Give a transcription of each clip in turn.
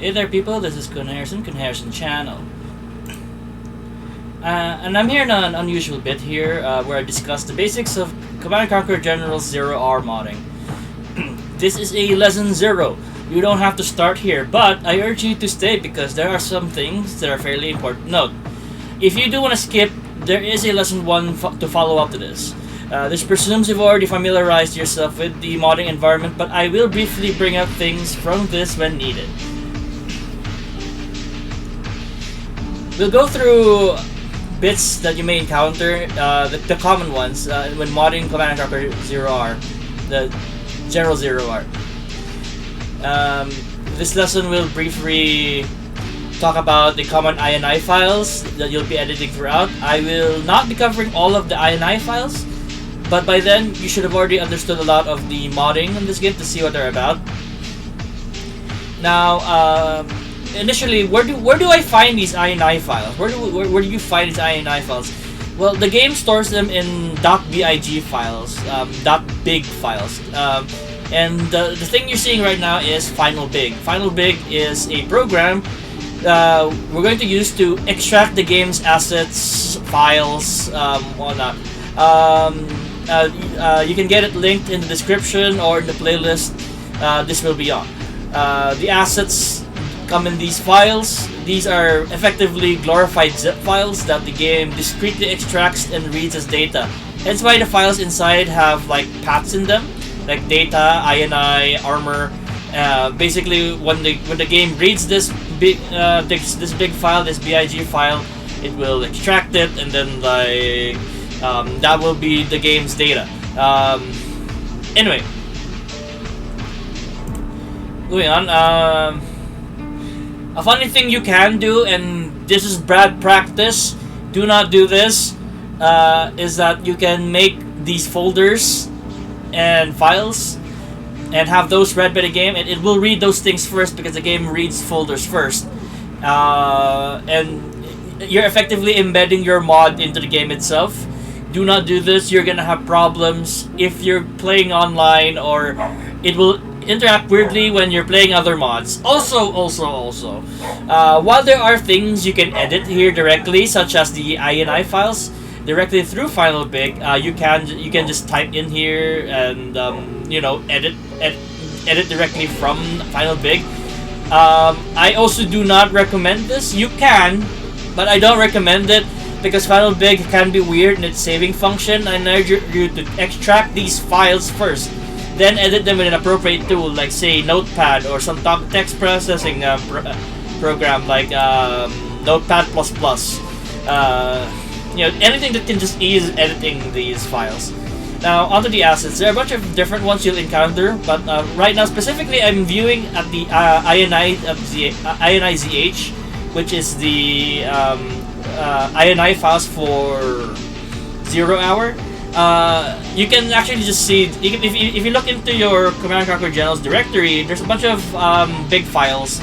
Hey there people, this is Kun Harrison Channel. And I'm here in an unusual bit here where I discuss the basics of Command & Conquer General's 0R modding. This is a lesson 0. You don't have to start here, but I urge you to stay because there are some things that are fairly important. Note, if you do want to skip, there is a lesson 1 to follow up to this. This presumes you've already familiarized yourself with the modding environment, but I will briefly bring up things from this when needed. We'll go through bits that you may encounter, the common ones, when modding Command & Conquer 0R, the General 0R. This lesson will briefly talk about the common INI files that you'll be editing throughout. I will not be covering all of the INI files, but by then you should have already understood a lot of the modding in this game to see what they're about. Now, initially, where do I find these INI files? Where do you find these INI files? Well, the game stores them in .big files, .big files, and the thing you're seeing right now is FinalBig. FinalBig is a program we're going to use to extract the game's assets, files, whatnot. You can get it linked in the description or in the playlist. This will be on. The assets come in these files. These are effectively glorified zip files that the game discreetly extracts and reads as data. Hence why the files inside have like paths in them, like data, INI, armor. Basically, when the game reads this big file, this BIG file, it will extract it, and then like that will be the game's data. Anyway, moving on. A funny thing you can do, and this is bad practice, do not do this, is that you can make these folders and files and have those read by the game, and it will read those things first because the game reads folders first. And you're effectively embedding your mod into the game itself. Do not do this, you're gonna have problems if you're playing online, or it will interact weirdly when you're playing other mods. Also, while there are things you can edit here directly, such as the INI files, directly through FinalBig, you can just type in here and edit directly from FinalBig. I also do not recommend this. You can, but I don't recommend it because FinalBig can be weird in its saving function. I urge you to extract these files first, then edit them with an appropriate tool, like say Notepad or some text processing program like Notepad++. Anything that can just ease editing these files. Now, onto the assets. There are a bunch of different ones you'll encounter, but right now specifically I'm viewing at the INI-ZH, which is the INI files for 0 hour. You can actually just see, if you look into your Command & Conquer General's directory, there's a bunch of big files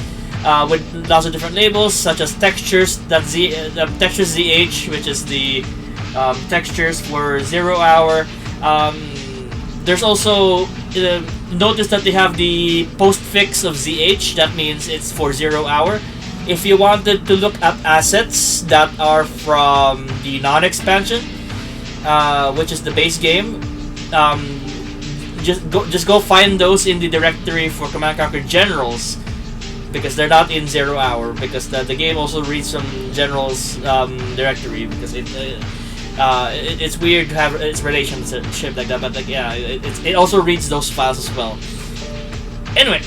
with lots of different labels, such as textures, textures ZH, which is the textures for 0 hour. There's also, notice that they have the postfix of ZH, that means it's for 0 hour. If you wanted to look at assets that are from the non-expansion, which is the base game, just go find those in the directory for Command & Conquer Generals, because they're not in 0 hour, because the game also reads from Generals directory, because it's weird to have its relationship like that, but like, yeah, it also reads those files as well. Anyway,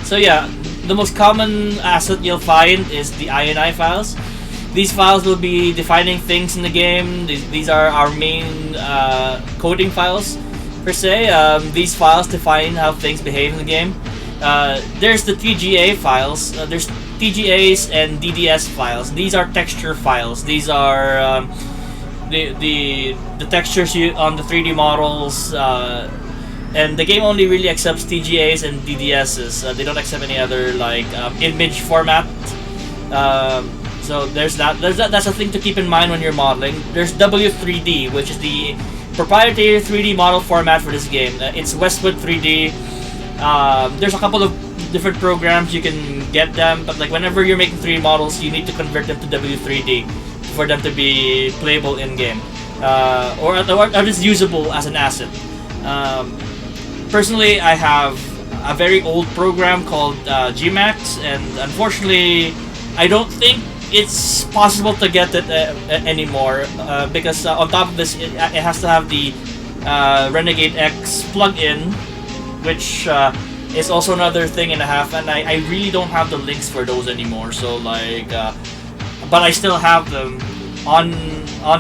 so yeah, the most common asset you'll find is the INI files. These files will be defining things in the game. These are our main coding files, per se. These files define how things behave in the game. There's the TGA files. There's TGAs and DDS files. These are texture files. These are the textures on the 3D models. And the game only really accepts TGAs and DDSs. They don't accept any other like image format. So there's that. That's a thing to keep in mind when you're modeling. There's W3D, which is the proprietary 3D model format for this game. It's Westwood 3D. There's a couple of different programs you can get them, but like whenever you're making 3D models, you need to convert them to W3D for them to be playable in game, or at least usable as an asset. Personally, I have a very old program called Gmax, and unfortunately, I don't think it's possible to get it anymore because on top of this, it has to have the Renegade X plugin, which is also another thing and a half, and I really don't have the links for those anymore. So like, but I still have them on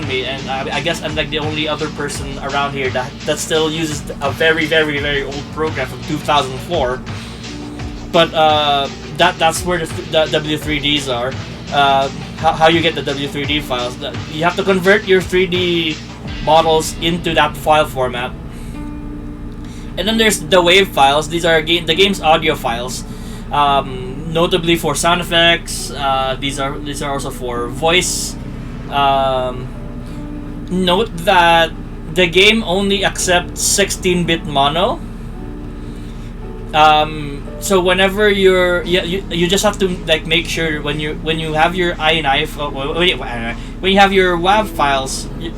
me, and I guess I'm like the only other person around here that still uses a very old program from 2004. But that's where the W3Ds are. How you get the W3D files? You have to convert your 3D models into that file format. And then there's the wave files. These are the game's audio files, notably for sound effects. These are also for voice. Note that the game only accepts 16-bit mono. So whenever you just have to like make sure when you have your INI when you have your WAV files, you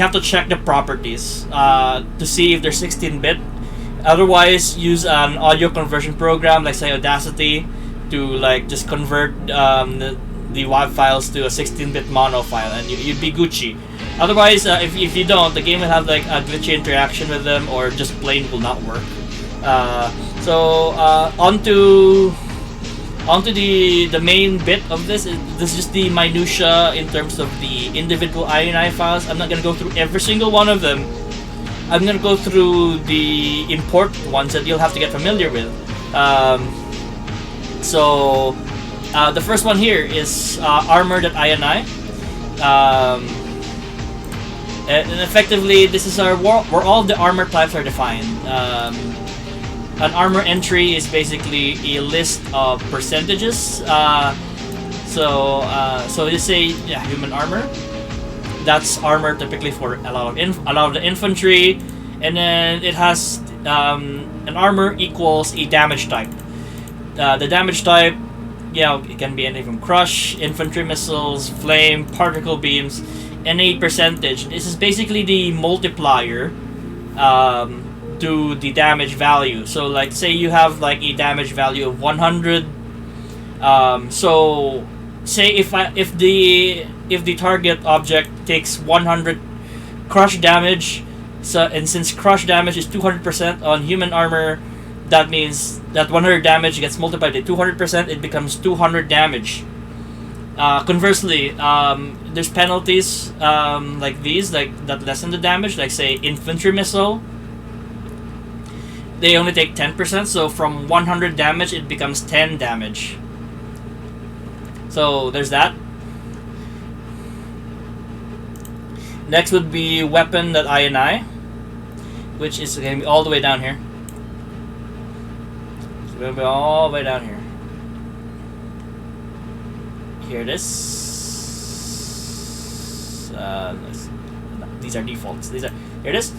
have to check the properties to see if they're 16-bit. Otherwise, use an audio conversion program like say Audacity to like just convert the WAV files to a 16-bit mono file, and you'd be Gucci. Otherwise, if you don't, the game will have like a glitchy interaction with them, or just plain will not work. Onto the main bit of this. This is just the minutia in terms of the individual INI files. I'm not gonna go through every single one of them. I'm gonna go through the important ones that you'll have to get familiar with. The first one here is armor.ini. And effectively, this is where all the armor types are defined. An armor entry is basically a list of percentages. So you say human armor. That's armor typically for a lot of the infantry, and then it has an armor equals a damage type. The damage type, it can be anything from crush, infantry missiles, flame, particle beams, and a percentage. This is basically the multiplier to the damage value. So like say you have like a damage value of 100. So say if the target object takes 100 crush damage, and since crush damage is 200% on human armor, that means that 100 damage gets multiplied by 200%, it becomes 200 damage. Conversely, there's penalties like these, like that lessen the damage, like say infantry missile. They only take 10%, so from 100 damage it becomes 10 damage. So there's that. Next would be weapon.ini, which is going to be all the way down here. It's going to be all the way down here. Here it is. These are defaults. Here it is.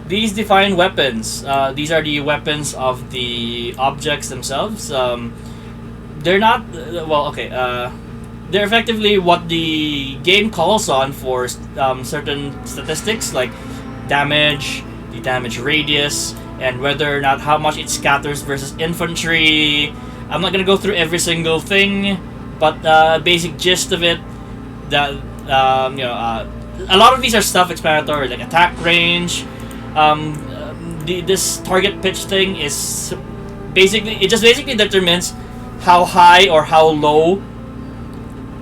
These define weapons. These are the weapons of the objects themselves. They're not they're effectively what the game calls on for certain statistics like damage, the damage radius, and whether or not how much it scatters versus infantry. I'm not gonna go through every single thing, but basic gist of it, that a lot of these are self-explanatory, like attack range. This target pitch thing is basically determines how high or how low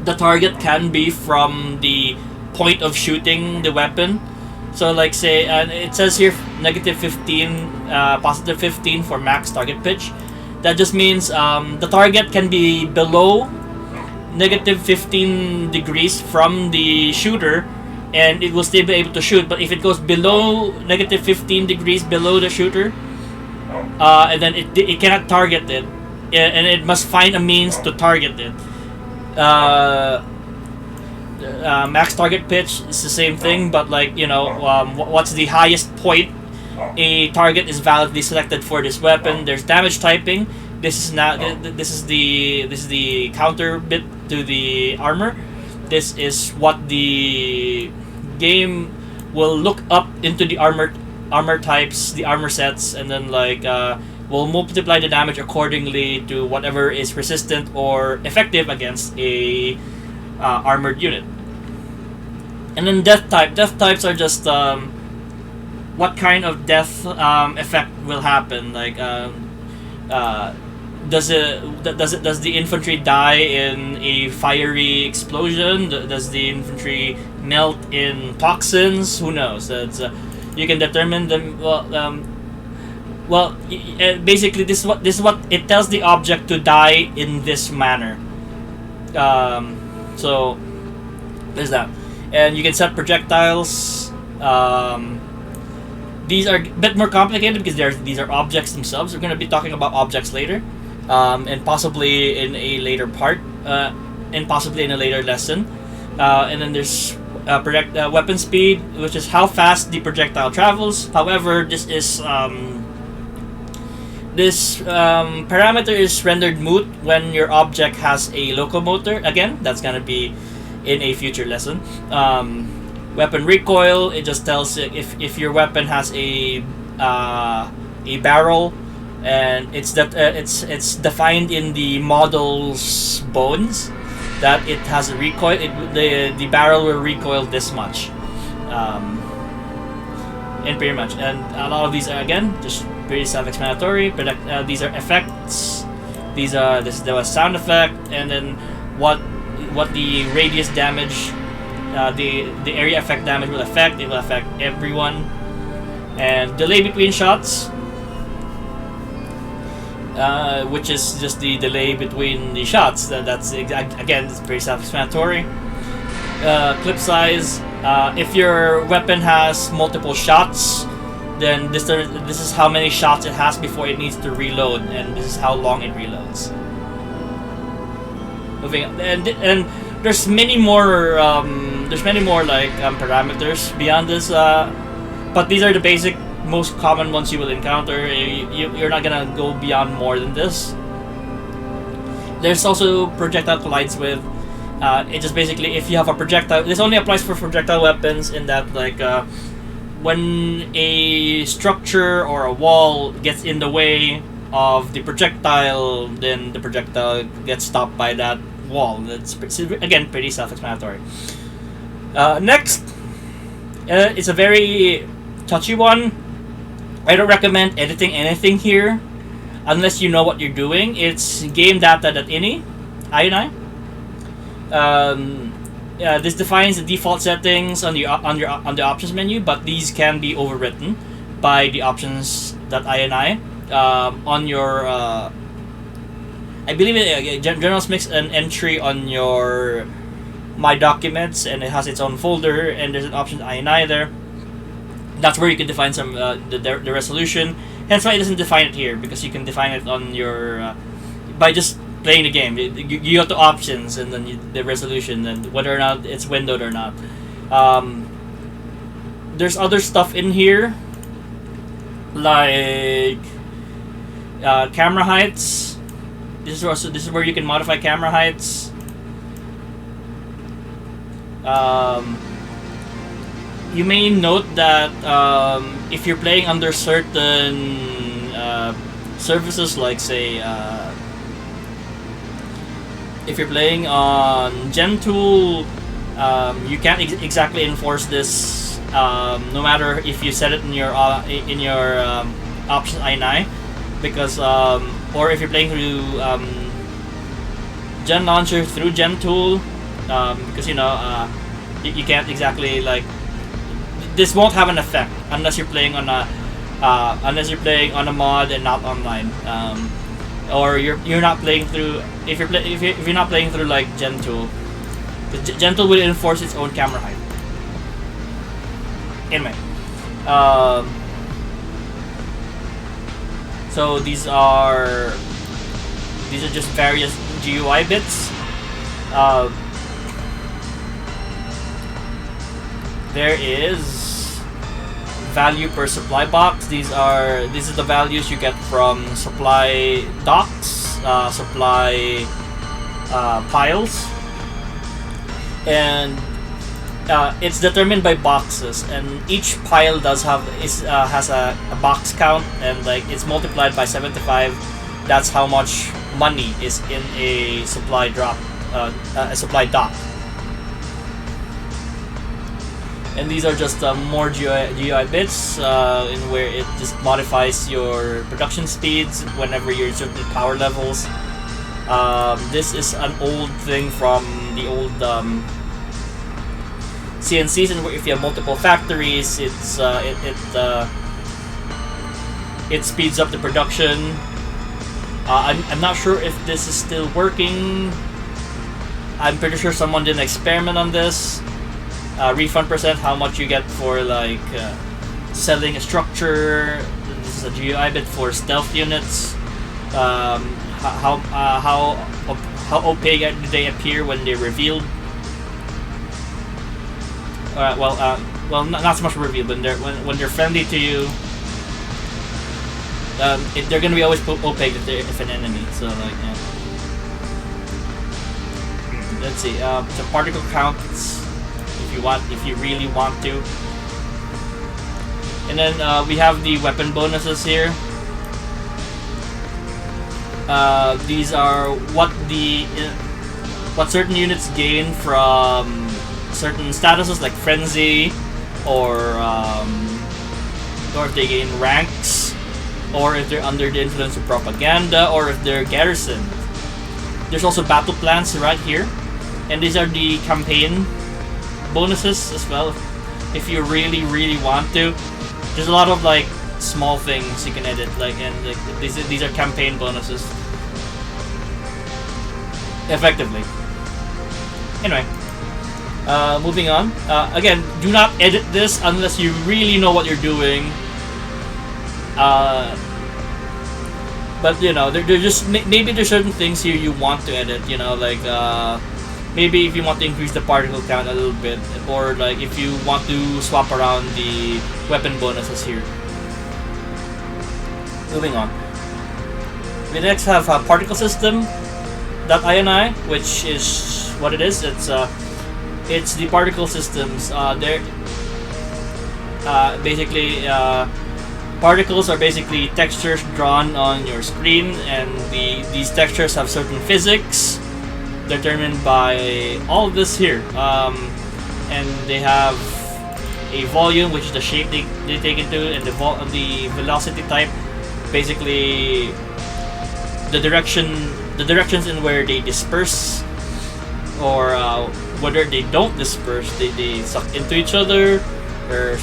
the target can be from the point of shooting the weapon. So like say, it says here -15, +15 for max target pitch. That just means the target can be below -15 degrees from the shooter, and it will still be able to shoot. But if it goes below -15 degrees below the shooter, and then it cannot target it, and it must find a means to target it. max target pitch is the same thing, but like what's the highest point a target is validly selected for this weapon. There's damage typing. This is not. This is the counter bit to the armor. This is what the game will look up into the armor types, the armor sets, and then will multiply the damage accordingly to whatever is resistant or effective against a armored unit. And then death type. Death types are just what kind of death effect will happen. Does the infantry die in a fiery explosion? Does the infantry melt in toxins? Who knows? You can determine them. Basically, this is what it tells the object to die in this manner. So there's that, and you can set projectiles. These are a bit more complicated because these are objects themselves. We're going to be talking about objects later, and possibly in a later part, and possibly in a later lesson. And then there's weapon speed, which is how fast the projectile travels. However, this parameter is rendered moot when your object has a locomotor. Again, that's going to be in a future lesson. Weapon recoil, it just tells if your weapon has a barrel, and it's defined in the model's bones that it has a recoil. The barrel will recoil this much, and pretty much. And a lot of these are again just pretty self-explanatory. These are effects. This is the sound effect, and then what the radius damage. The area effect damage will affect. It will affect everyone. And delay between shots, which is just the delay between the shots. That's again, it's pretty self-explanatory. Clip size. If your weapon has multiple shots, then this is how many shots it has before it needs to reload, and this is how long it reloads. Moving and there's many more parameters beyond this, but these are the basic, most common ones you will encounter. You're not gonna go beyond more than this. There's also projectile collides with. It just basically, if you have a projectile, this only applies for projectile weapons in that when a structure or a wall gets in the way of the projectile, then the projectile gets stopped by that wall. That's again pretty self-explanatory. Next, it's a very touchy one. I don't recommend editing anything here unless you know what you're doing. It's gamedata.ini. This defines the default settings on the options menu, but these can be overwritten by the options.ini on your. I believe Generals makes an entry on your My Documents, and it has its own folder, and there's an option ini there. That's where you can define some the resolution. Hence why it doesn't define it here, because you can define it on your by just playing the game. You go to options and then the resolution and whether or not it's windowed or not. There's other stuff in here like camera heights. This is where you can modify camera heights. You may note that if you're playing under certain services, like say if you're playing on GenTool, you can't exactly enforce this, no matter if you set it in your options ini, because or if you're playing through Gen Launcher through GenTool, because you can't exactly this won't have an effect unless you're playing on a mod and not online, or you're not playing through if you're not playing through like GenTool, because GenTool will enforce its own camera height. Anyway, so these are just various GUI bits. there is value per supply box. These are the values you get from supply docks, supply piles, and it's determined by boxes, and each pile has a box count, and like it's multiplied by 75. That's how much money is in a supply a supply dock. And these are just more GUI bits in where it just modifies your production speeds whenever you're at certain power levels. This is an old thing from the old CNCs, and if you have multiple factories, it speeds up the production. I'm not sure if this is still working. I'm pretty sure someone did an experiment on this. Refund percent, how much you get for like selling a structure. This is a GUI bit for stealth units. How opaque do they appear when they're revealed? Well, not so much revealed, but when they're friendly to you. They're gonna be always opaque if an enemy. So like, yeah. Let's see. The particle counts, if you really want to. And then we have the weapon bonuses here. These are what certain units gain from certain statuses like frenzy, or if they gain ranks, or if they're under the influence of propaganda, or if they're garrisoned. There's also battle plans right here, and these are the campaign bonuses as well, if you really want to. There's a lot of like small things you can edit, like, and like, these are campaign bonuses. Effectively. Anyway, moving on. Again, do not edit this unless you really know what you're doing. But you know, they're just maybe there's certain things here you want to edit. You know, like maybe if you want to increase the particle count a little bit, or like if you want to swap around the weapon bonuses here. Moving on. We next have a particle system.ini, which is what it is. It's the particle systems. They're basically particles are basically textures drawn on your screen, and these textures have certain physics determined by all of this here, and they have a volume, which is the shape they take into, and the velocity type, basically the directions in where they disperse, or whether they don't disperse, they suck into each other, or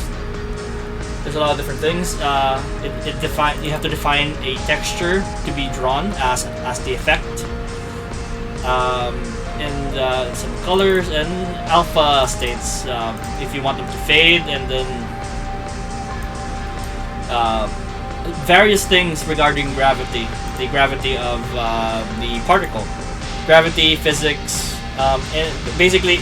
there's a lot of different things. You have to define a texture to be drawn as the effect, and some colors and alpha states if you want them to fade, and then various things regarding gravity, the gravity of the particle, gravity, physics, and basically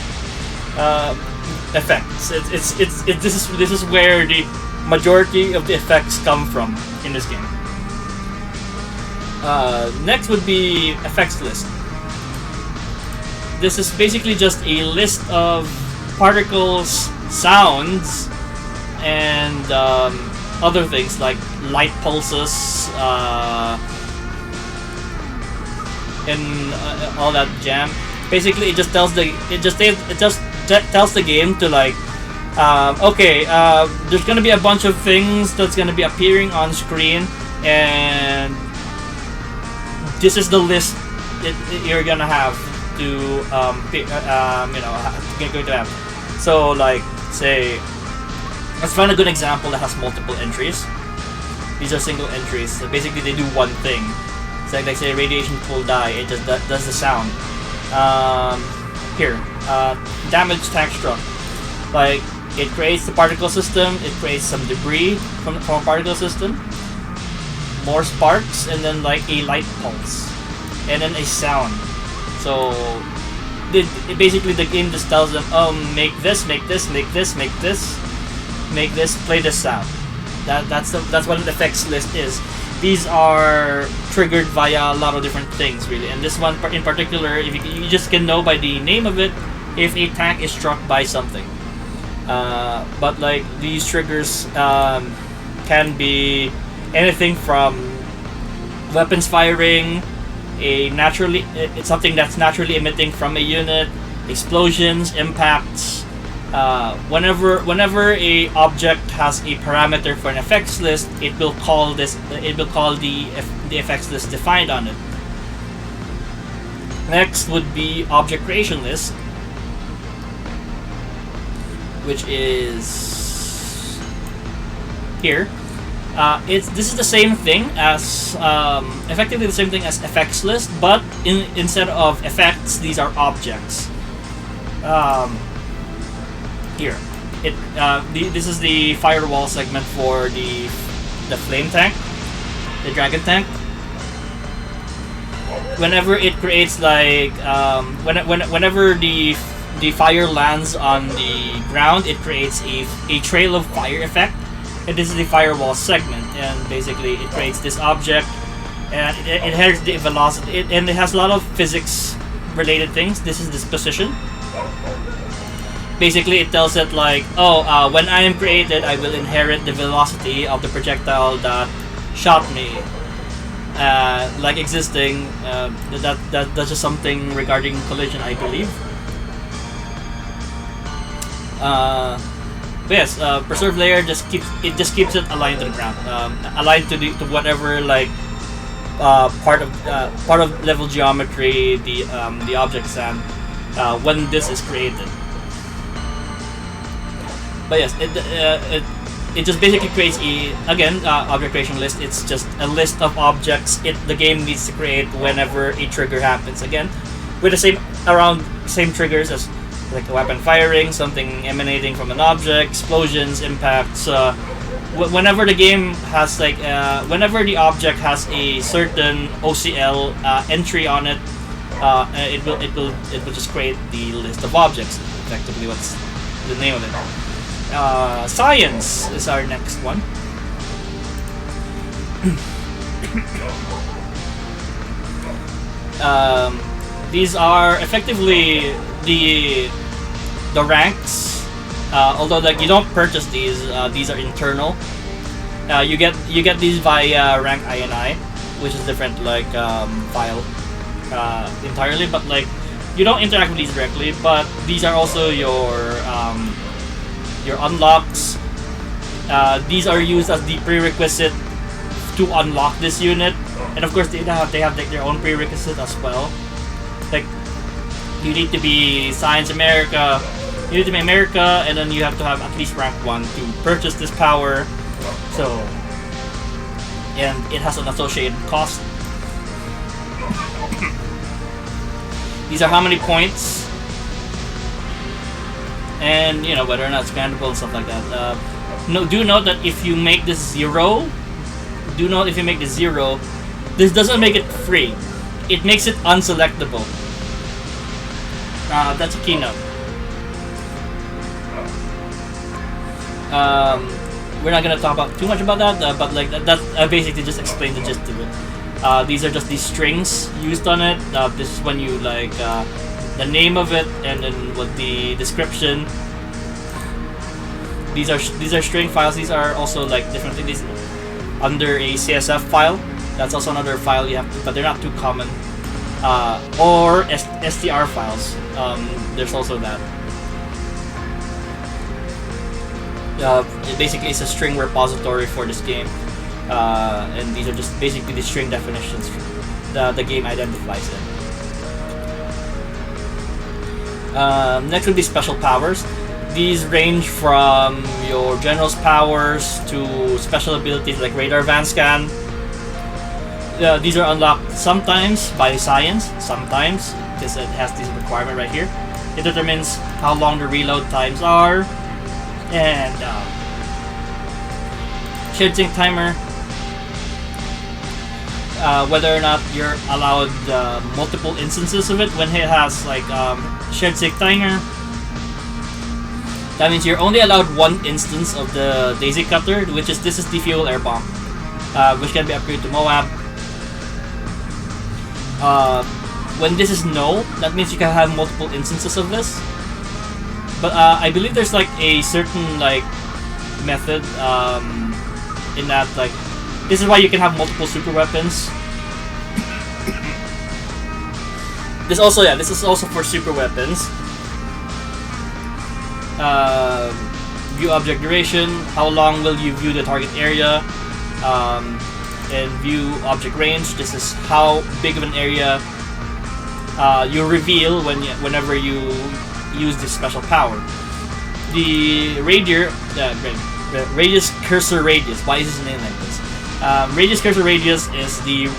effects. This is where the majority of the effects come from in this game. Next would be effects list. This is basically just a list of particles, sounds, and other things like light pulses and all that jam. Basically, it just tells the game to like, okay, there's gonna be a bunch of things that's gonna be appearing on screen, and this is the list that you're gonna have to going to have. So like, say, let's find a good example that has multiple entries. These are single entries. So basically, they do one thing. It's like say radiation pool die. It just does the sound. Here, damage tank struck. Like, it creates the particle system. It creates some debris from a particle system. More sparks, and then like a light pulse, and then a sound. So basically the game just tells them, oh, make this, make this, make this, make this, make this, play this sound. That's what an effects list is. These are triggered via a lot of different things, really. And this one in particular, if you just can know by the name of it if a tank is struck by something. But like these triggers can be anything from weapons firing, it's something that's naturally emitting from a unit, explosions, impacts. Whenever a object has a parameter for an effects list, it will call the effects list defined on it. Next would be object creation list, which is here. This is the same thing as effectively the same thing as effects list, but instead of effects, these are objects. Here, this is the firewall segment for the flame tank, the dragon tank. Whenever it creates like whenever the fire lands on the ground, it creates a trail of fire effect. And this is the firewall segment, and basically it creates this object, and it has the velocity, and it has a lot of physics related things. This is this position. Basically, it tells it like, oh, when I am created, I will inherit the velocity of the projectile that shot me. Like existing, that's just something regarding collision, I believe. But yes, preserve layer just keeps it aligned to the ground, aligned to whatever like part of level geometry the object's at when this is created. But yes, it just basically creates object creation list. It's just a list of objects the game needs to create whenever a trigger happens. Again, with the same triggers as like a weapon firing, something emanating from an object, explosions, impacts. Whenever the game has like, whenever the object has a certain OCL entry on it, it will just create the list of objects. Effectively, what's the name of it? Science is our next one. These are effectively the ranks. Although like you don't purchase these are internal. You get these via rank INI, which is different like file entirely. But like you don't interact with these directly. But these are also your unlocks. These are used as the prerequisite to unlock this unit, and of course they have like their own prerequisite as well. Like you need to be Science America. You need to be America, and then you have to have at least rank 1 to purchase this power. So, and it has an associated cost. These are how many points, and you know whether or not it's grantable and stuff like that. Do note that if you make this 0, this doesn't make it free. It makes it unselectable. That's a keynote. We're not gonna talk about too much about that, but like that basically just explains the gist of it. These are just these strings used on it. This is when you like the name of it, and then what the description. These are string files. These are also like different things under a CSF file. That's also another file you have to, but they're not too common. Or STR files. There's also that. It basically is a string repository for this game, and these are just basically the string definitions the game identifies in. Next would be special powers. These range from your general's powers to special abilities like radar van scan. These are unlocked sometimes by science, sometimes because it has this requirement right here. It determines how long the reload times are, and shared sync timer. whether or not you're allowed multiple instances of it. When it has like shared Sigtinger, that means you're only allowed one instance of the Daisy Cutter, which is this is the Fuel Air Bomb, which can be upgraded to Moab. When this is no, that means you can have multiple instances of this. But I believe there's like a certain like method in that like this is why you can have multiple super weapons. This is also for super weapons. View object duration. How long will you view the target area? And view object range. This is how big of an area you reveal whenever you use this special power. The radius cursor radius. Why is this name like this? Radius cursor radius is the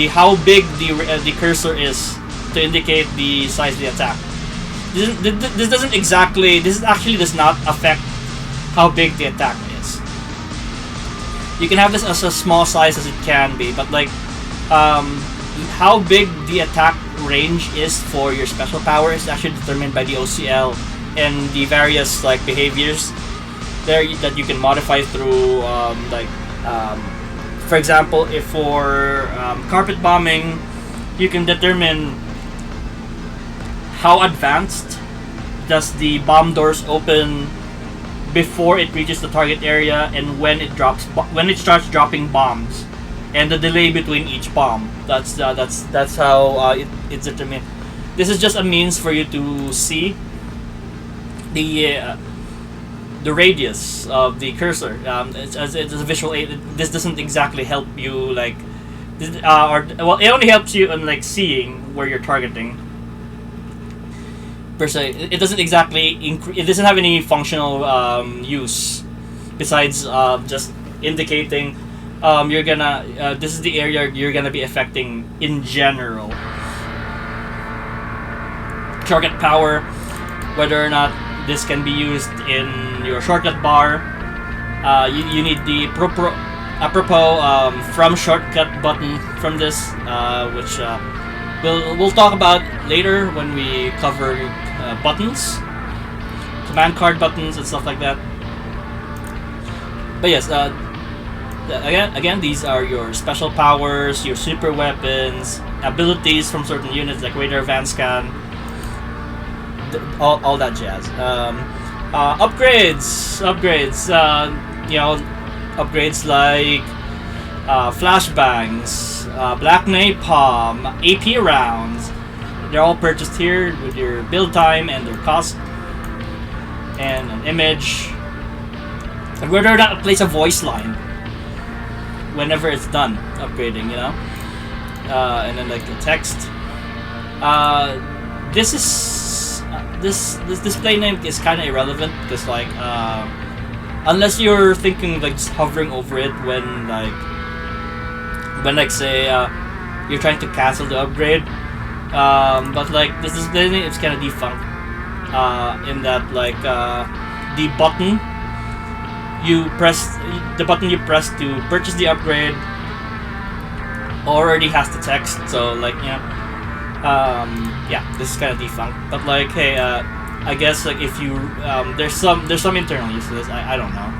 how big the cursor is to indicate the size of the attack. This actually does not affect how big the attack is. You can have this as a small size as it can be, but like how big the attack range is for your special power is actually determined by the OCL and the various like behaviors there that you can modify through for example, if for carpet bombing, you can determine how advanced does the bomb doors open before it reaches the target area and when it starts dropping bombs, and the delay between each bomb. That's how it's determined. This is just a means for you to see the radius of the cursor. It's a visual aid. This doesn't exactly help you like, it only helps you in like seeing where you're targeting. Per se, it doesn't exactly it doesn't have any functional use besides just indicating you're gonna this is the area you're gonna be affecting in general. Target power, whether or not this can be used in your shortcut bar. You need the apropos from shortcut button from this, which we'll talk about later when we cover buttons, command card buttons and stuff like that. But yes, again, these are your special powers, your super weapons, abilities from certain units like radar, van scan, all that jazz. Upgrades, upgrades like flashbangs, black napalm, AP rounds. They're all purchased here with your build time and their cost, and an image, and whether or not to place a voice line whenever it's done upgrading, and then like the text. This display name is kind of irrelevant because like unless you're thinking like just hovering over it when say you're trying to cancel the upgrade, but like this display name is kind of defunct in that like the button you press to purchase the upgrade already has the text, so like this is kind of defunct. But like, hey, I guess like if you there's some internal use to this. I don't know.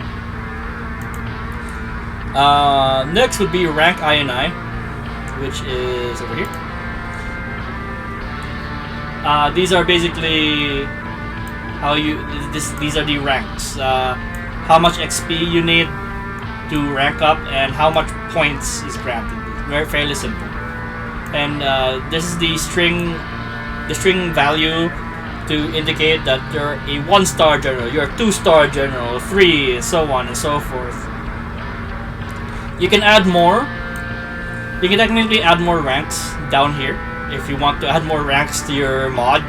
Next would be rank INI, which is over here. These are basically how these are the ranks. How much XP you need to rank up and how much points is granted. Very fairly simple. And this is the string value to indicate that you're a 1-star general, you're a 2-star general, 3, so on and so forth. You can add more. You can technically add more ranks down here if you want to add more ranks to your mod.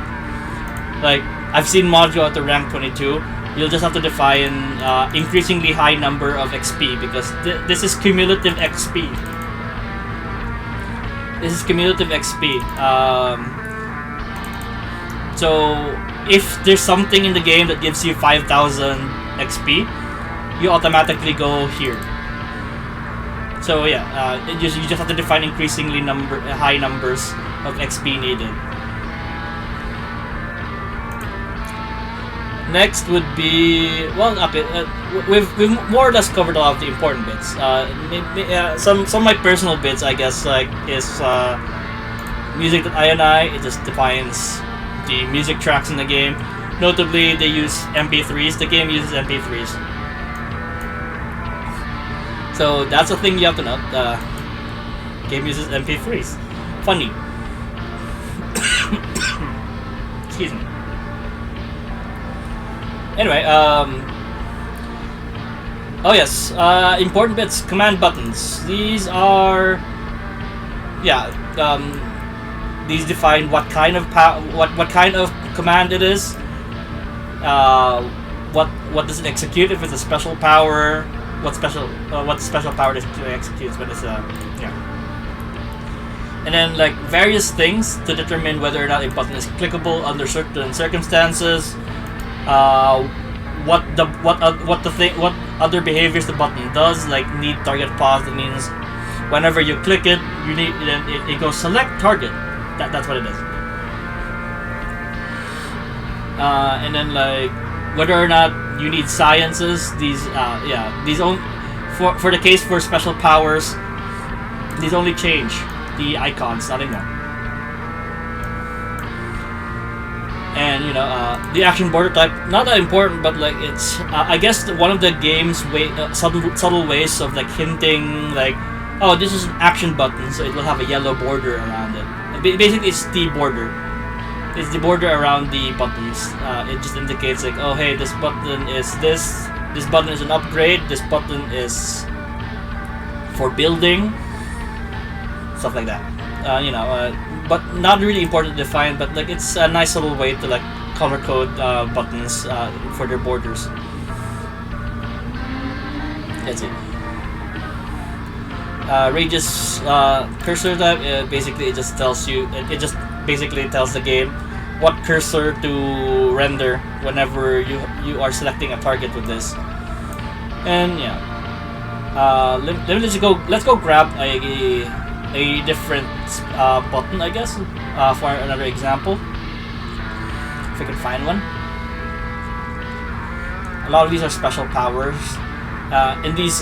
Like I've seen mods go out to rank 22. You'll just have to define increasingly high number of XP because this is cumulative XP. This is cumulative XP. So if there's something in the game that gives you 5,000 XP, you automatically go here. So yeah, you just have to define increasingly high numbers of XP needed. Next would be, well, okay, we've more or less covered a lot of the important bits. Some of my personal bits, I guess, like is music.ini. It just defines the music tracks in the game. Notably, they use MP3s. The game uses MP3s. So that's a thing you have to note. Game uses MP3s. Funny. Excuse me. Anyway, oh yes, important bits, command buttons. These are, yeah, these define what kind of what kind of command it is. What does it execute? If it's a special power, what special power does it execute? When it's yeah. And then like various things to determine whether or not a button is clickable under certain circumstances. What other behaviors the button does, like need target pause. That means whenever you click it, you need it goes select target. That's what it is. And then like whether or not you need sciences. These for the case for special powers, these only change the icons, not anymore. And the action border type, not that important, but like it's I guess one of the game's subtle ways of like hinting like, oh, this is an action button, so it will have a yellow border around it. Basically, it's the border. It's the border around the buttons. It just indicates like, oh hey, this button is this. This button is an upgrade. This button is for building. Stuff like that. But not really important to define, but like it's a nice little way to like color code buttons for their borders. That's it. Radius cursor type, basically it just tells you, it just basically tells the game what cursor to render whenever you are selecting a target with this. And yeah, let's go grab a different button, I guess, for another example. If I can find one. A lot of these are special powers. And these,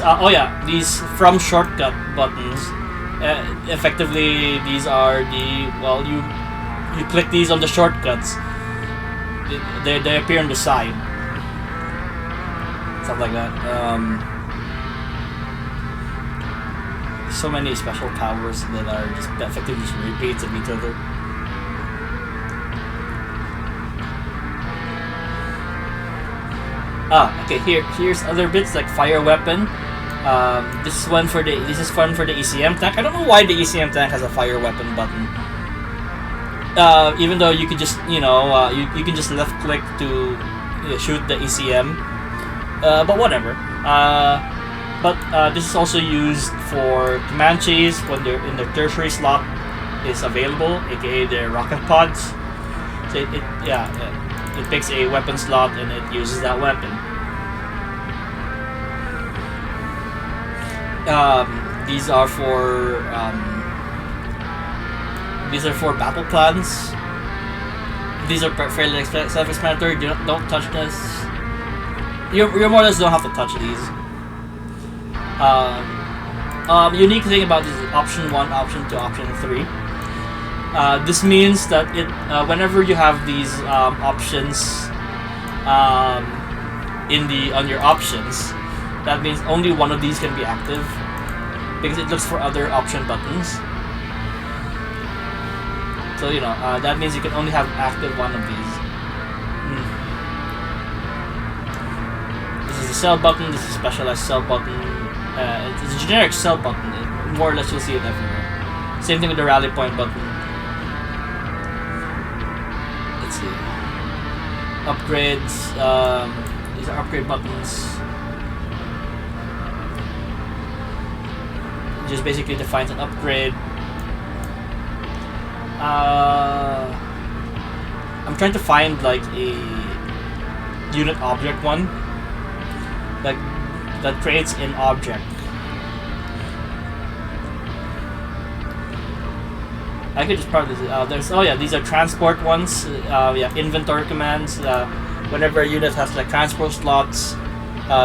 these from shortcut buttons. Effectively, these are you click these on the shortcuts. They appear on the side. Stuff like that. So many special powers that are just effectively just repeats of each other. Okay. Here's other bits like fire weapon. This is fun for the ECM tank. I don't know why the ECM tank has a fire weapon button. Even though you could just you can just left click to shoot the ECM. But whatever. But this is also used for Comanches when they're in the tertiary slot is available, aka their rocket pods. So it picks a weapon slot and it uses that weapon. These are for battle plans. These are fairly self-explanatory. Don't touch this. You more or less don't have to touch these. Unique thing about this is option 1, option 2, option 3. This means that whenever you have these options on your options, that means only one of these can be active because it looks for other option buttons. So that means you can only have active one of these. This is a cell button. This is a specialized cell button. It's a generic cell button. More or less you'll see it everywhere. Same thing with the rally point button. Let's see. Upgrades. These are upgrade buttons. It just basically defines an upgrade. I'm trying to find like a unit object one. Like that creates an object. I could just probably there's these are transport ones. Inventory commands. Whenever a unit has like transport slots,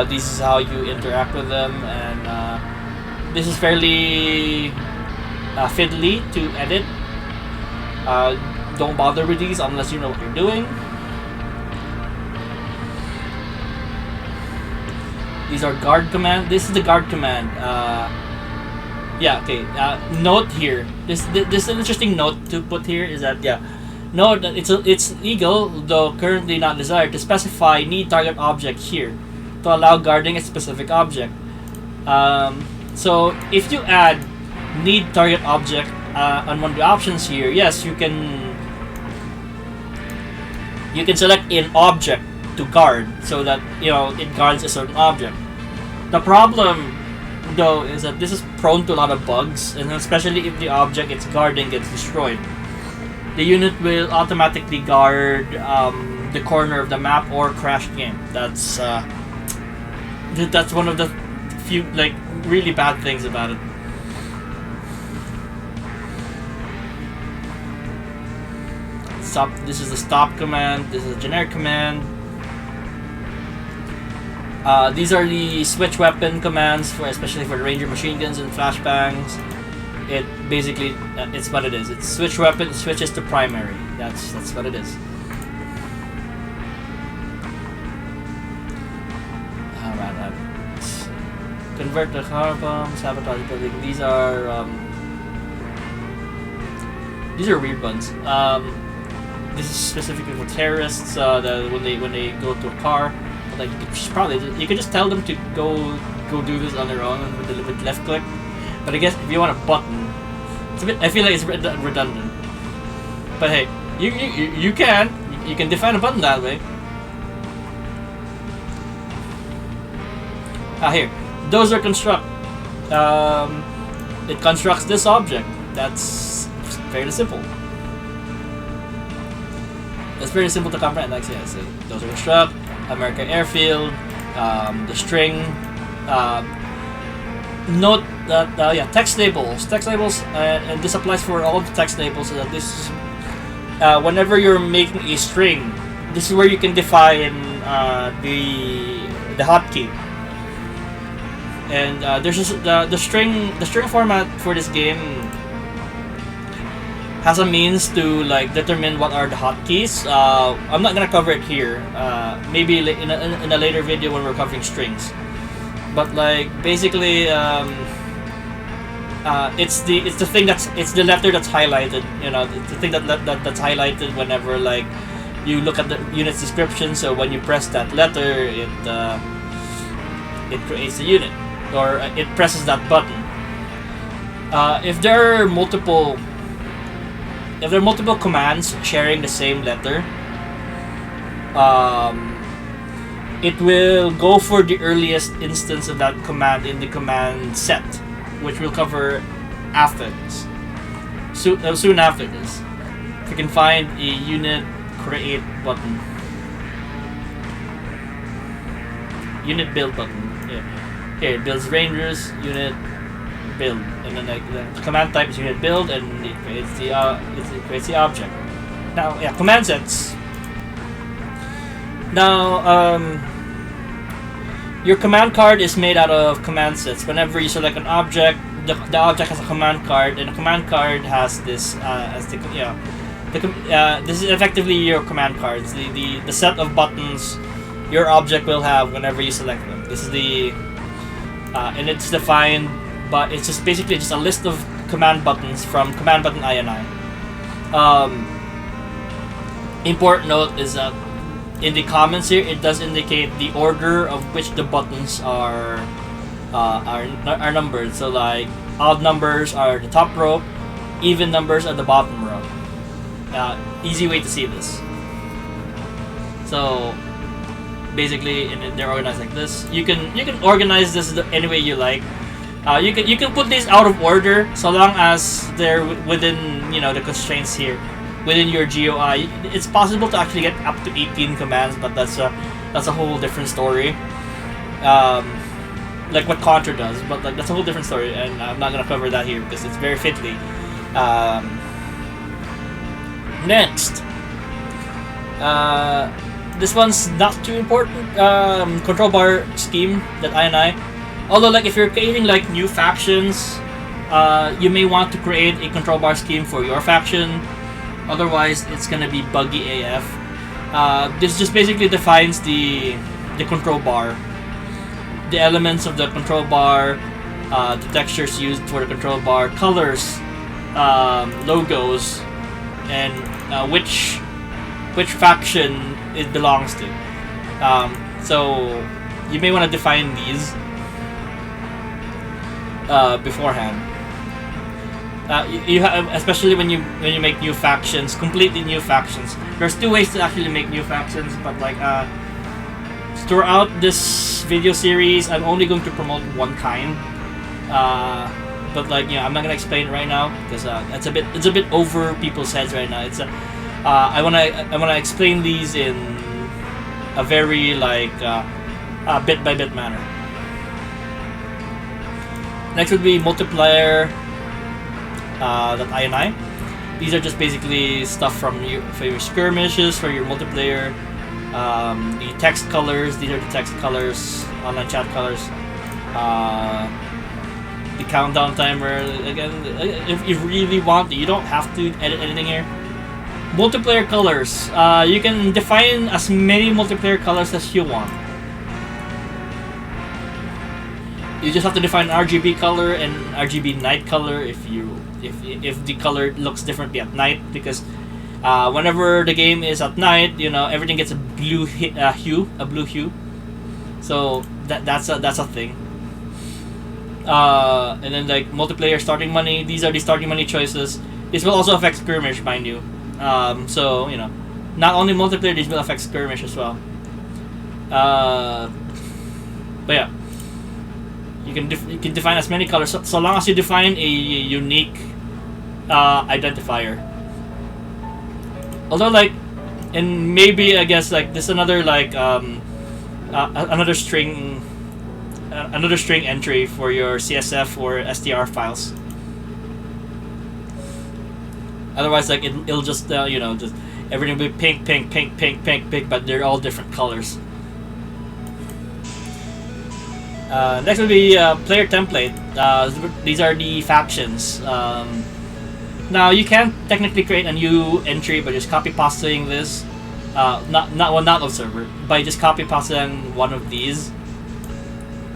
this is how you interact with them, and this is fairly fiddly to edit. Don't bother with these unless you know what you're doing. These are guard command. This is the guard command. Note here. This an interesting note to put here is that note that it's legal, though currently not desired, to specify need target object here to allow guarding a specific object. So if you add need target object on one of the options here, yes, you can select an object to guard so that it guards a certain object. The problem though is that this is prone to a lot of bugs, and especially if the object it's guarding gets destroyed. The unit will automatically guard the corner of the map or crash game. That's one of the few like really bad things about it. Stop. This is the stop command. This is a generic command. These are the switch weapon commands especially for the ranger machine guns and flashbangs. It basically it's what it is. It's switch weapon switches to primary. That's what it is. Convert the car bomb, sabotage building. These are weird ones. This is specifically for terrorists. That when they go to a car, like you could just tell them to go do this on their own with left click. But I guess if you want a button, it's a bit. I feel like it's redundant. But hey, you can define a button that way. Here, those are construct. It constructs this object. That's fairly simple. It's very simple to comprehend. Like I say, those are construct. American Airfield, the string. Note that text labels, and this applies for all the text labels. So that this is whenever you're making a string, this is where you can define the hotkey. And there's just the string format for this game has a means to like determine what are the hotkeys. I'm not gonna cover it here. Maybe in a later video when we're covering strings. But like basically, it's the thing it's the letter that's highlighted. It's the thing that's highlighted whenever like you look at the unit's description. So when you press that letter, it creates the unit, or it presses that button. If there are multiple commands sharing the same letter, it will go for the earliest instance of that command in the command set, which we'll cover after this. Soon after this. If you can find a unit create button. Unit build button. Yeah. Here, it builds rangers, unit build. And then like the command type is unit build, and it creates the object. Now, command sets. Now, your command card is made out of command sets. Whenever you select an object, the object has a command card, and the command card has this this is effectively your command cards. The set of buttons your object will have whenever you select them. This is the and it's defined, but it's just basically just a list of command buttons from command button INI. Important note is that in the comments here, it does indicate the order of which the buttons are numbered. So like odd numbers are the top row, even numbers are the bottom row. Easy way to see this. So basically, they're organized like this. You can organize this any way you like. You can put these out of order so long as they're within the constraints here. Within your GUI, it's possible to actually get up to 18 commands, but that's a whole different story. Like what Contra does, but like that's a whole different story, and I'm not gonna cover that here because it's very fiddly. Next, this one's not too important. Control bar scheme that I. Although, like, if you're creating like new factions, you may want to create a control bar scheme for your faction. Otherwise, it's gonna be buggy AF. This just basically defines the control bar, the elements of the control bar, the textures used for the control bar, colors, logos, and which faction it belongs to. So you may want to define these beforehand. You have, especially when you make new factions, completely new factions. There's two ways to actually make new factions, but like throughout this video series, I'm only going to promote one kind. But like, I'm not gonna explain it right now because it's a bit over people's heads right now. It's I wanna explain these in a very like bit by bit manner. Next would be multiplier. That I. These are just basically stuff for your skirmishes, for your multiplayer. The text colors. These are the text colors, online chat colors. The countdown timer. Again, if you really want, you don't have to edit anything here. Multiplayer colors. You can define as many multiplayer colors as you want. You just have to define RGB color and RGB night color if the color looks differently at night, because whenever the game is at night, everything gets a blue hue. So that's a thing. And then like multiplayer starting money. These are the starting money choices. This will also affect skirmish, mind you. So not only multiplayer, these will affect skirmish as well. But yeah. You can define as many colors so long as you define a unique identifier. Although like, and maybe I guess like this another like another string entry for your CSF or STR files. Otherwise, like it'll just just everything will be pink, but they're all different colors. Next will be player template. These are the factions. Now you can technically create a new entry by just copy pasting this. Not observer, by just copy pasting one of these.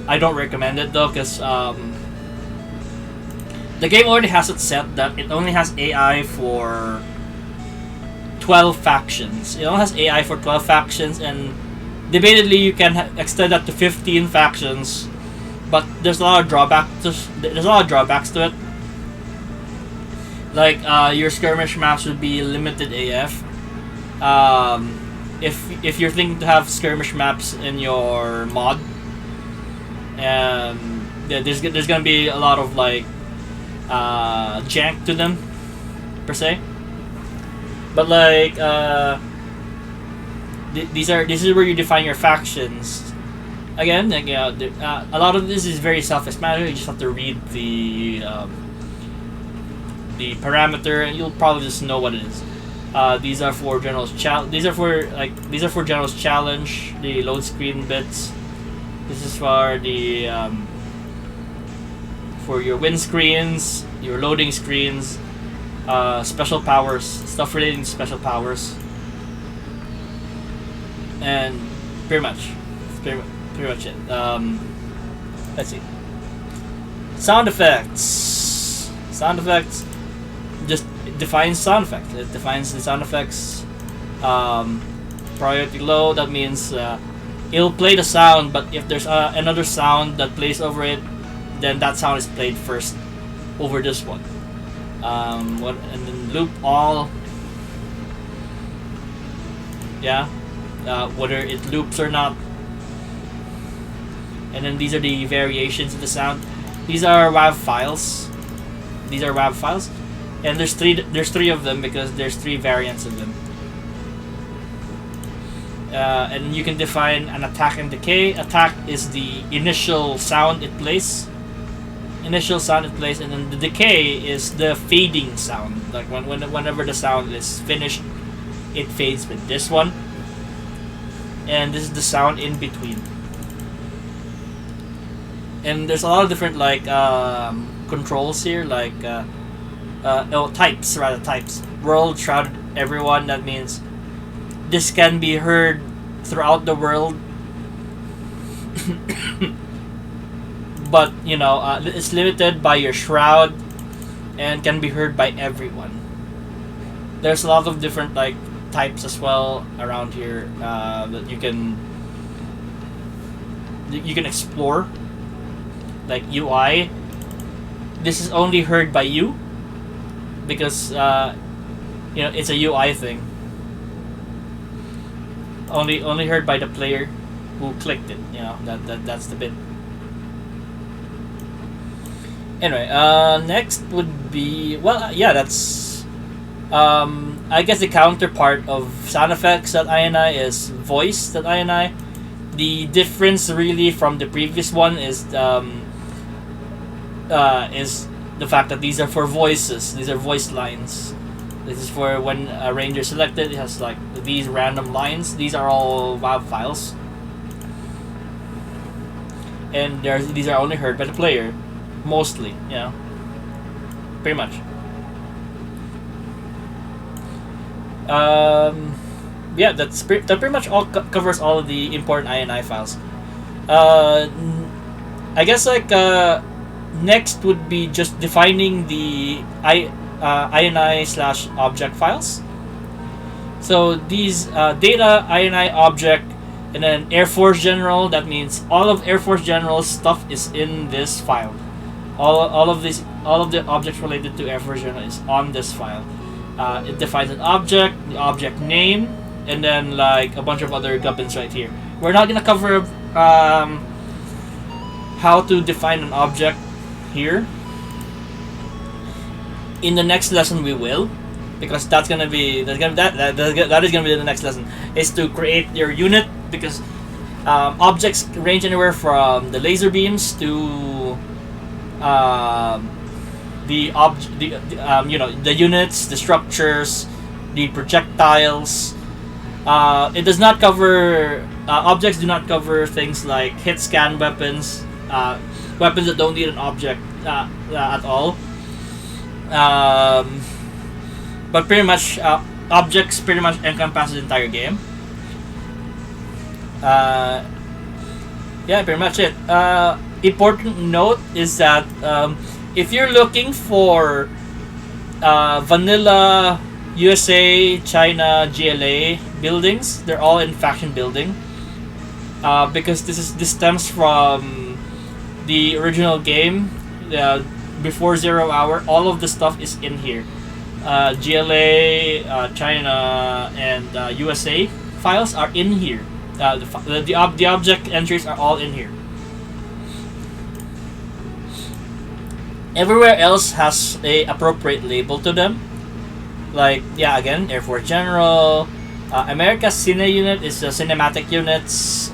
I don't recommend it though, because the game already has it set that it only has AI for 12 factions. It only has AI for 12 factions, and debatedly you can extend that to 15 factions, but there's a lot of drawbacks to it. Like your skirmish maps would be limited AF. If you're thinking to have skirmish maps in your mod, there's gonna be a lot of like jank to them per se. But like this is where you define your factions. Again, like, a lot of this is very self-explanatory. You just have to read the parameter, and you'll probably just know what it is. These are for general's These are for general's challenge. The load screen bits. This is for the for your win screens, your loading screens, special powers, stuff relating to special powers, and pretty much it. Let's see. Sound effects. Just defines sound effects. It defines the sound effects. Priority low. That means it'll play the sound, but if there's another sound that plays over it, then that sound is played first over this one. And then loop all. Yeah. Whether it loops or not. And then these are the variations of the sound. These are WAV files. And there's three of them because there's three variants of them. And you can define an attack and decay. Attack is the initial sound it plays. initial sound it plays, and then the decay is the fading sound. Like whenever the sound is finished, it fades with this one, and this is the sound in between. And there's a lot of different like controls here, like types. World, shrouded, everyone. That means this can be heard throughout the world. But it's limited by your shroud and can be heard by everyone. There's a lot of different like types as well around here that you can explore. Like UI, this is only heard by you because it's a UI thing. Only heard by the player who clicked it. That's the bit. Anyway, next would be that's I guess the counterpart of sound effects.ini is voice.ini. The difference really from the previous one is the fact that these are for voices. These are voice lines. This is for when a ranger selected. It has like these random lines. These are all WAV files, and these are only heard by the player. Mostly, pretty much. That pretty much all covers all of the important INI files. I guess like next would be just defining the INI/object files. So these data INI object, and then Air Force General. That means all of Air Force General's stuff is in this file. All of the objects related to Air Force General is on this file. It defines an object, the object name, and then like a bunch of other gubbins right here. We're not gonna cover how to define an object here. In the next lesson we will, because that is gonna be the next lesson, is to create your unit, because objects range anywhere from the laser beams to the units, the structures, the projectiles. It does not cover objects. Do not cover things like hit scan weapons, weapons that don't need an object at all. But pretty much objects pretty much encompass the entire game. Pretty much it. Important note is that if you're looking for vanilla USA, China, GLA buildings, they're all in faction building, because this stems from the original game. Before 0 hour, all of the stuff is in here. GLA, China, and USA files are in here. The object entries are all in here. Everywhere else has a appropriate label to them. Like, again, Air Force General. America Cine unit is the cinematic units.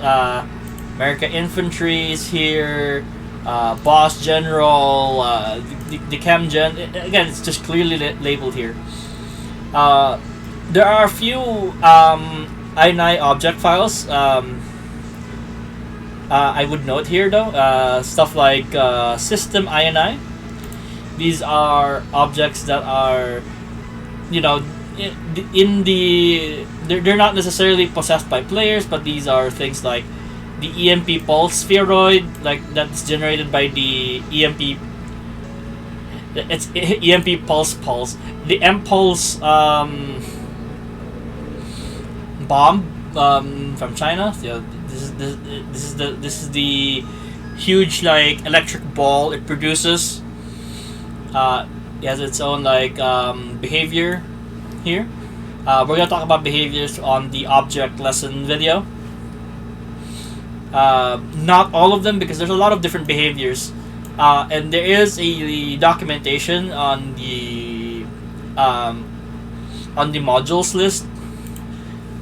America Infantry is here. Boss General. The Chem Gen. Again, it's just clearly labeled here. There are a few INI object files. I would note here though, stuff like system INI. These are objects that are, they're not necessarily possessed by players, but these are things like the EMP pulse spheroid, like that's generated by the EMP. It's EMP pulse. The M-pulse bomb from China. This is the huge like electric ball it produces. It has its own like behavior here. We're gonna talk about behaviors on the object lesson video. Not all of them, because there's a lot of different behaviors, and there is a documentation on the modules list.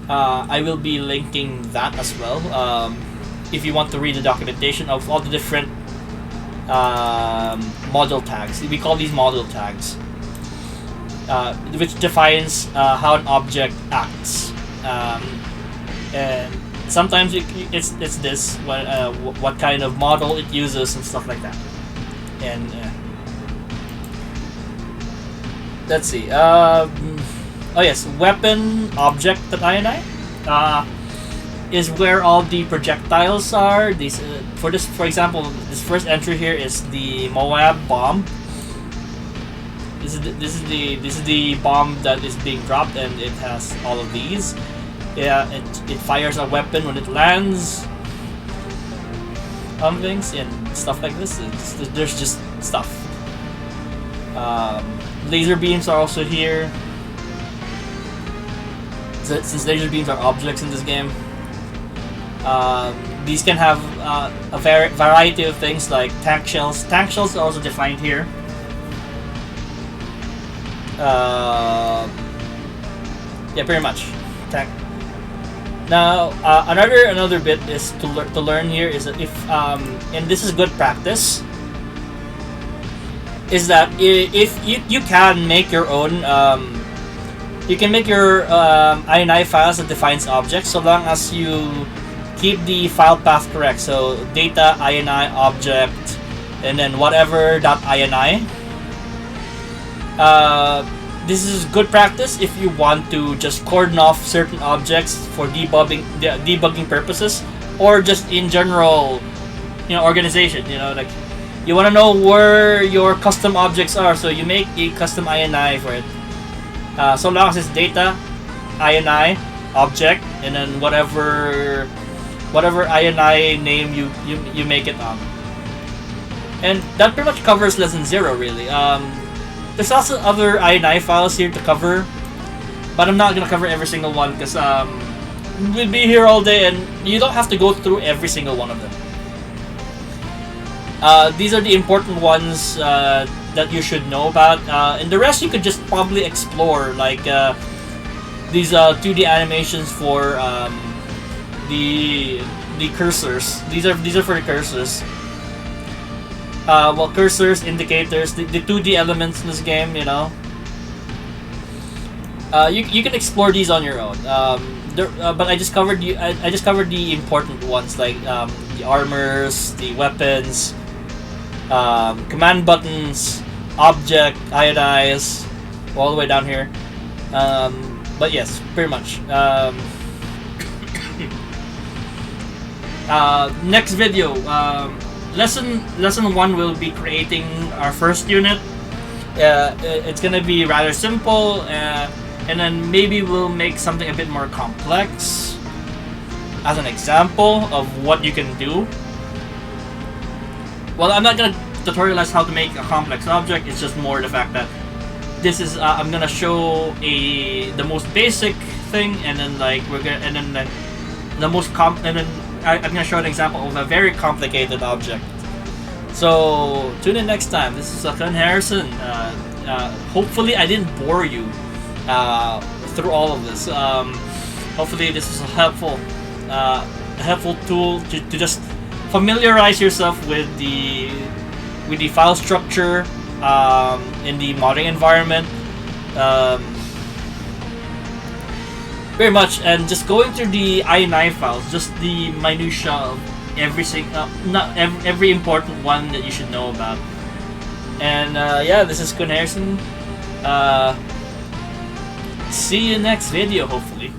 I will be linking that as well. If you want to read the documentation of all the different model tags. We call these model tags, which defines how an object acts. And sometimes it's this what kind of model it uses and stuff like that. And let's see. Oh yes, weapon object that INI is where all the projectiles are. These for example, this first entry here is the Moab bomb. This is the bomb that is being dropped, and it has all of these. Yeah, it fires a weapon when it lands on things and stuff like this. There's just stuff. Laser beams are also here. Since laser beams are objects in this game, these can have a variety of things like tank shells. Tank shells are also defined here. Yeah, pretty much. Tank. Now, another bit is to learn here is that if and this is good practice, is that if you can make your own you can make your INI files that defines objects, so long as you keep the file path correct. So data INI object and then whatever .ini. This is good practice if you want to just cordon off certain objects for debugging purposes, or just in general, organization. Like you want to know where your custom objects are, so you make a custom INI for it. So long as it's data INI object and then whatever INI name you make it on, and that pretty much covers lesson 0 really. There's also other INI files here to cover, but I'm not gonna cover every single one because we'll be here all day and you don't have to go through every single one of them. These are the important ones that you should know about, and the rest you could just probably explore, like these 2D animations for the cursors. These are for the cursors. Cursors, indicators, the 2D elements in this game, you can explore these on your own. But I just covered the important ones, like the armors, the weapons, command buttons, object, INIs, all the way down here. But yes, pretty much. Next video. Lesson 1 will be creating our first unit. It's gonna be rather simple, and then maybe we'll make something a bit more complex as an example of what you can do. Well, I'm not gonna tutorialize how to make a complex object. It's just more the fact that this is I'm gonna show the most basic thing, and then I'm gonna show an example of a very complicated object. So tune in next time. This is Ken Harrison. Hopefully I didn't bore you through all of this. Hopefully this is a helpful tool to just familiarize yourself with the file structure in the modding environment. Very much, and just going through the INI files, just the minutia of every important one that you should know about. And yeah, this is Kun Harrison. See you next video, hopefully.